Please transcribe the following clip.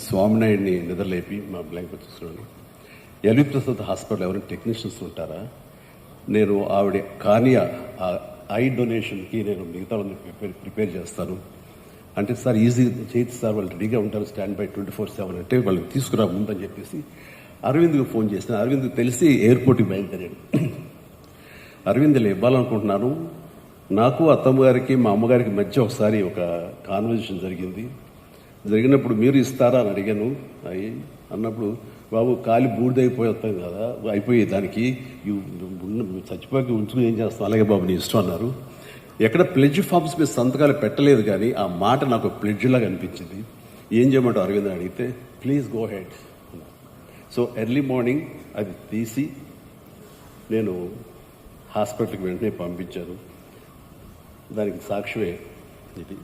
స్వామినాయుడిని నిద్రలేపి మా బ్లాంక్ వచ్చేస్తున్నాను. LV Prasad hospital ఎవరైనా టెక్నీషియన్స్ ఉంటారా? నేను ఆవిడ కార్నియా ఐ డొనేషన్కి నేను మిగతా ప్రిపేర్ చేస్తాను అంటే, సార్ ఈజీ చేయొచ్చు సార్, వాళ్ళు రెడీగా ఉంటారు స్టాండ్ బై 24/7 అంటే వాళ్ళని తీసుకురా ముందని చెప్పేసి అరవింద్కి ఫోన్ చేసిన. అరవింద్కి తెలిసి ఎయిర్పోర్ట్కి బయలుదేరాడు. అరవింద్లో ఇవ్వాలనుకుంటున్నాను, నాకు అత్తమ్మ గారికి మా అమ్మగారికి మధ్య ఒకసారి ఒక కాన్వర్జేషన్ జరిగినప్పుడు మీరు ఇస్తారా అని అడిగాను. అన్నప్పుడు బాబు కాలి బూడిదైపోయి వస్తాం కదా, అయిపోయి దానికి చచ్చిపోయి ఉంచుకుని ఏం చేస్తాం, అలాగే బాబు నీ ఇష్టం అన్నారు. ఎక్కడ ప్లెడ్జ్ ఫామ్స్ మీద సంతకాలు పెట్టలేదు, కానీ ఆ మాట నాకు ప్లెడ్జ్ లాగా అనిపించింది. ఏం చేయమంటావు అరవింద్ అడిగితే, please go head. So early morning అది తీసి నేను హాస్పిటల్కి వెంటనే పంపించాను. దానికి సాక్ష్యమే ఇది.